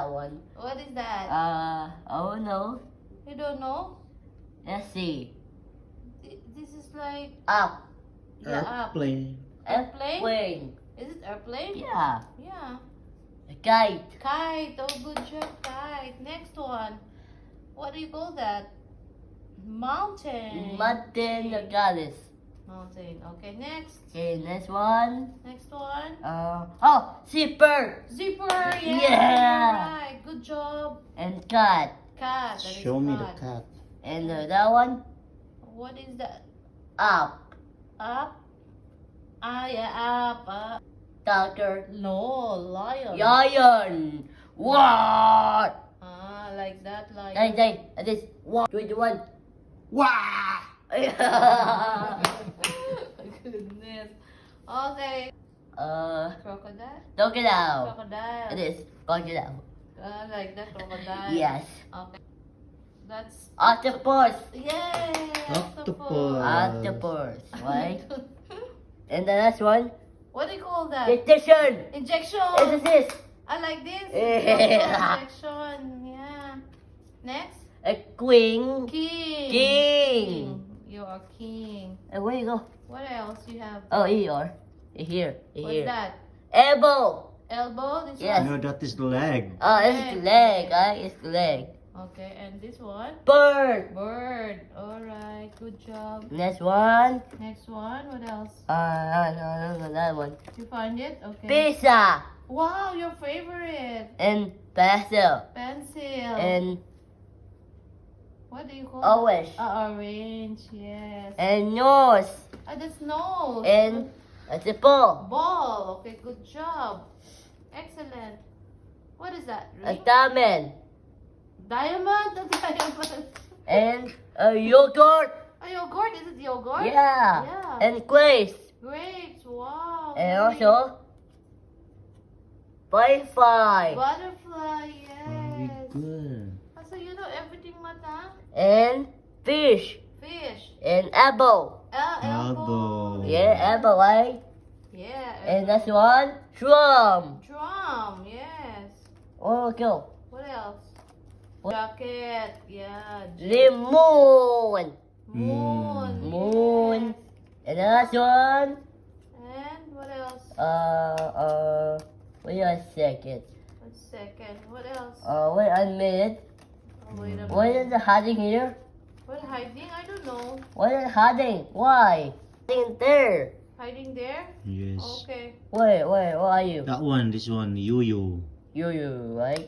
that one. What is that? Oh no. You don't know? Let's see. This is like Up. yeah, up. Airplane. Airplane? Airplane. Is it airplane? Yeah. Yeah. A kite. Kite. Oh, good job, kite. Next one. What do you call that? Mountain. Mountain goddess. Mountain. Okay, next. Okay, next one. Next one. Oh, zipper Zipper. Yeah. Yeah. Right. Good job. and cat. Cat. That is Show me the cat. cat. And that one, What is that? up. Up. Ah, yeah, up. Tiger. No, lion. Lion. What? Ah, like that, lion. Hey, this. What? 21. Wow! Goodness. Okay. Crocodile. Crocodile. Crocodile. It is crocodile. Like that, crocodile. Yes. Okay. That's. Octopus. Yay! Octopus. Octopus. Right? And the last one, What do you call that? injection. Injection. It is this. I like this. Yeah. Injection. Yeah. Next. A queen. King. King. You are king. Where you go? What else you have? Oh, here. Here. What's Here. that? Elbow. Elbow. This Yes. No, that is the leg. Oh, it's the leg. It's the leg. one. Okay, and this one? Bird. Bird. All right. Good job. Next one. Next one. What else? No, that one. You find it? Okay. Pizza. Wow, your favorite. And pencil. Pencil. And What do you call orange. it? Orange. Yes. And nose. That's nose. And a ball. Ball. Okay, good job. Excellent. What is that? A Ring? diamond. Diamond? A diamond. And a yogurt. A yogurt? Is it yogurt? Yeah. Yeah. And grapes. Grapes. Wow. And nice. also butterfly. Butterfly. Very Yes. good. So you know everything, Mata? And fish. Fish. And apple. Elbow. Yeah, apple, right? Yeah. And that's one. Drum. Drum. Yes. Oh, go. What else? Jacket. Yeah. Lemon. Moon. Moon. Yes. And the last one. And what else? Wait a second. 1 second. What else? Wait a minute. Oh, wait a What minute. is the hiding here? What hiding? I don't know. What is hiding? Why? Hiding there. Hiding there? Yes. Okay. Wait, what are you? That one, this one, yo-yo. You, right?